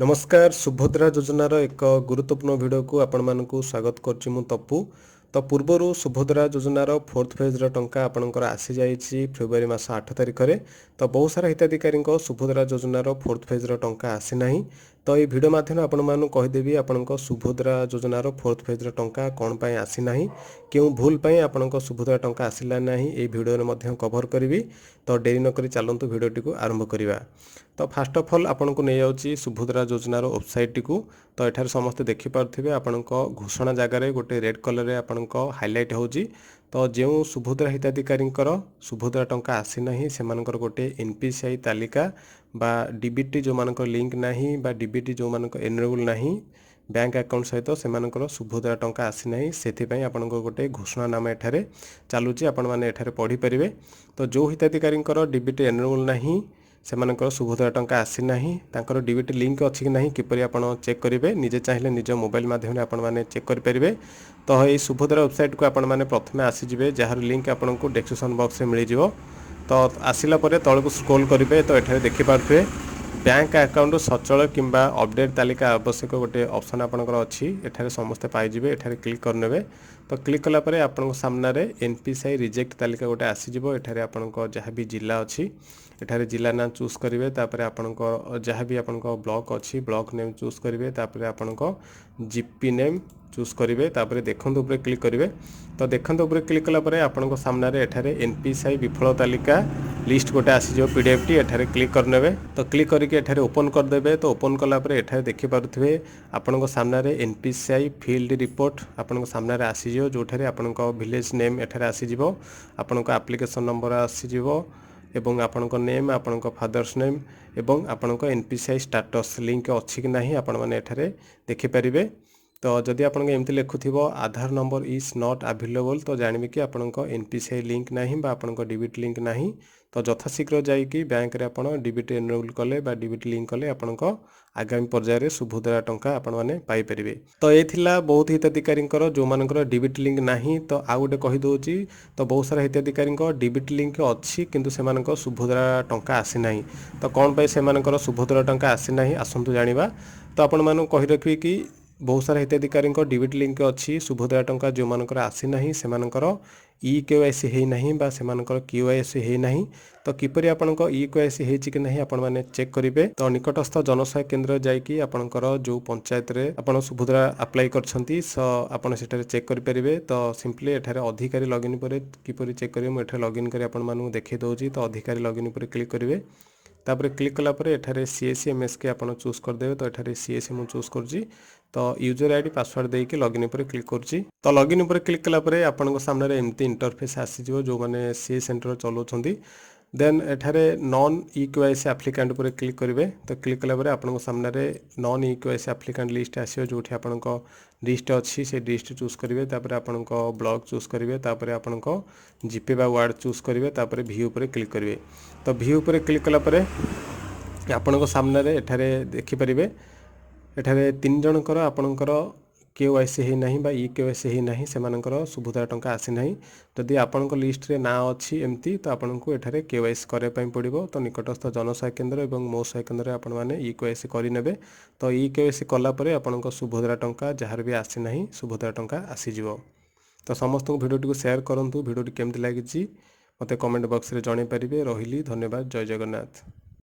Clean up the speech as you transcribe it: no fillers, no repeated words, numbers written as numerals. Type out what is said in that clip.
नमस्कार सुभद्रा योजनार एक गुरुत्वपूर्ण वीडियो को आपण मानकु स्वागत करछि मु तप्पू। तो पूर्वर सुभद्रा योजनार फोर्थ फेज टंका आपणकर आसी जाइछि फेब्रुआरी मास 8 तारिख रे। तो बहुत सारा हिताधिकारी सुभद्रा योजनार फोर्थ फेज टंका आसी नाही। तो ये वीडियो माध्यम आपण मानु कहिदेबी आपणक सुभद्रा योजनार फोर्थ फेज टंका कोन पय आसी नाही, क्यों भूल पय आपणक सुभद्रा टंका आसिला नाही, ए वीडियो रे मध्यम कवर करिवि। तो डेरी न करी चलंतु वीडियो को आरंभ करिवा। तो फास्ट ऑफ ऑल आपन को नै जाउछि सुभद्रा योजनार वेबसाइट को। तो एठार समस्त देखि पारथिबे आपनक घोषणा जगार गोटे रेड कलर रे आपनक हाइलाइट होउछि। तो जो सुभद्रा हिताधिकारी सुभद्रा टंका आसी नाही सेमानकर गोटे एनपीसीआई तालिका बा डीबीटी जो मानकर लिंक नाही बा डीबीटी जो मानकर एनरोल नाही बैंक अकाउंट सहित सेमानकर सुभद्रा टंका आसी नाही, सेथिपई आपनकर गोटे घोषणानामा एठारे चालुछि, आपण माने एठारे पढ़ी परिबे। तो जो हिताधिकारी डीबीटी एनरोल नाही सेमानकर सुभद्रा टंका आसी नाही, तांकर डीबीटी लिंक अछि कि नाही किपरि आपण चेक करिवे, निजे चाहिले निज मोबाइल माध्यम रे आपण माने चेक करि परिबे। तो ए सुभद्रा वेबसाइट को आपण माने प्रथमे आसी जिवे, जहार लिंक आपण को डिस्क्रिप्शन बॉक्स रे मिलि जिवो। तो आसिला परे तळकु स्क्रॉल करिवे तो एठारे देखि पारथुवे बैंक अकाउंट सचल किंबा अपडेट तालिका आवश्यक गोटे ऑप्शन आपनकर अछि, एठारे समस्त पाइ जिवे, एठारे क्लिक करनेबे। तो क्लिक कला परे आपन सामना रे एनपीसीआई रिजेक्ट तालिका गोटे आसी जिवो। एठारे आपनक जहाँ भी जिला अछि एठारे जिला ना चूज करिवे, तापरे आपनक जहाँ भी आपनक ब्लॉक अछि ब्लॉक नेम चूज करिवे, तापरे आपनक जीपी नेम चूज करिवे, तापरे देखंत ऊपर क्लिक करिवे। तो देखंत ऊपर क्लिक कला परे आपनक सामना रे एठारे एनपीसीआई विफल तालिका लिस्ट गोटे आसी जो पीडीएफ टी एठारे क्लिक करनेबे। तो क्लिक करके एठारे ओपन कर देबे। तो ओपन कला परे एठारे देखि पारुथबे आपनक सामना रे एनपीसीआई फील्ड रिपोर्ट आपनक सामना रे आसी जो, जोठारे आपनक विलेज नेम एठारे आसी जिवो, आपनक एप्लिकेशन नंबर आसी जिवो एवं आपनक नेम आपनक फादर्स नेम एवं आपनक एनपीसीआई स्टेटस लिंक अछि कि नाही आपण माने एठारे देखि परिबे। तो जदि आपन एमती लिखुथिबो आधार नंबर इज नॉट अवेलेबल, तो जानिबे कि आपनक एनपीसीआई लिंक नाही बा आपनक डीबीटी लिंक नाही। तो यथाशीघ्र जाइकी बैंक रे आपण डीबीटी एनरोल कले बा डीबीटी लिंक कले आपनक आगामी पर्याय रे सुभद्रा टंका आपण माने पाई परिबे। तो ए थिला बहुत हिताधिकारी जो मानकर डीबीटी लिंक नाही। तो आ गोटे कहि दोछि, तो बहुत सारा हिताधिकारी डीबीटी लिंक अछि किंतु सेमानक सुभद्रा टंका आसी नाही। तो कोन पय सेमानकर सुभद्रा टंका आसी नाही आसंतु जानिबा। तो आपण मानु कहि रखबे कि बहुत सारा हिताधिकारी डीबीटी लिंक अच्छी सुभद्रा टंका जो मानकर आसी नाही सेमानकर ई केवाईसी हेई नाही बा सेमानकर केवाईसी हेई नाही। तो किपरि आपनक ई केवाईसी हेछि कि नाही आपण माने चेक करिवे। तो निकटस्थ जनसेवा केंद्र जाइकी आपनकर जो पंचायत रे आपण सुभद्रा अप्लाई करछंती सो आपण सेठारे चेक करि परिवे। तो सिंपली एठारे अधिकारी लॉगिन परे किपरि चेक करिवे मु एठारे लॉगिन करी आपण मानु देखै दोछि। तो अधिकारी लॉगिन परे क्लिक करिवे, तापर क्लिक कला परे एठारे सीएससी एमएसके आपण चूज कर देबे। तो एठारे सीएससी मु चूज करछि। तो यूजर आईडी पासवर्ड देके लॉगिन पर क्लिक करछि। तो लॉगिन पर क्लिक कला परे आपन सामने रे एमती इंटरफेस आसी जिवो जो माने सी सेंटर चलाउछंती। देन एठारे नॉन ई केवाईसी एप्लिकेंट पर क्लिक करिवे। तो क्लिक कला परे आपन सामने रे non e KYC applicant list आसीयो, जोठी आपन लिस्ट अछि से लिस्ट चूज करिवे, तापर आपन ब्लॉक चूज करिवे, तापर आपन जीपे बा वार्ड चूज करिवे, तापर व्यू पर क्लिक करिवे। तो व्यू पर क्लिक कला परे आपन सामने रे एठारे देखि परिवे एठारे 3 जनकर आपनकर केवाईसी हेई नाही बा ई केवाईसी हेई नाही, सेमानकर सुभद्रा टंका आसी नाही। जदि आपनकर लिस्ट रे ना अछि एमती तो आपनको एठारे केवाईसी करे पई पड़िबो। तो निकटस्थ जनसेवा केंद्र एवं मो सेवा केंद्र रे आपण माने ई केवाईसी करि नेबे। तो ई केवाईसी कला परे आपनकर सुभद्रा टंका जहार भी आसी नाही सुभद्रा टंका आसी जिवो। तो समस्त वीडियो को शेयर करंतु, वीडियो केमति लागिछि मते कमेंट बॉक्स रे जणाई परिबे। रहिली, धन्यवाद, जय जगन्नाथ।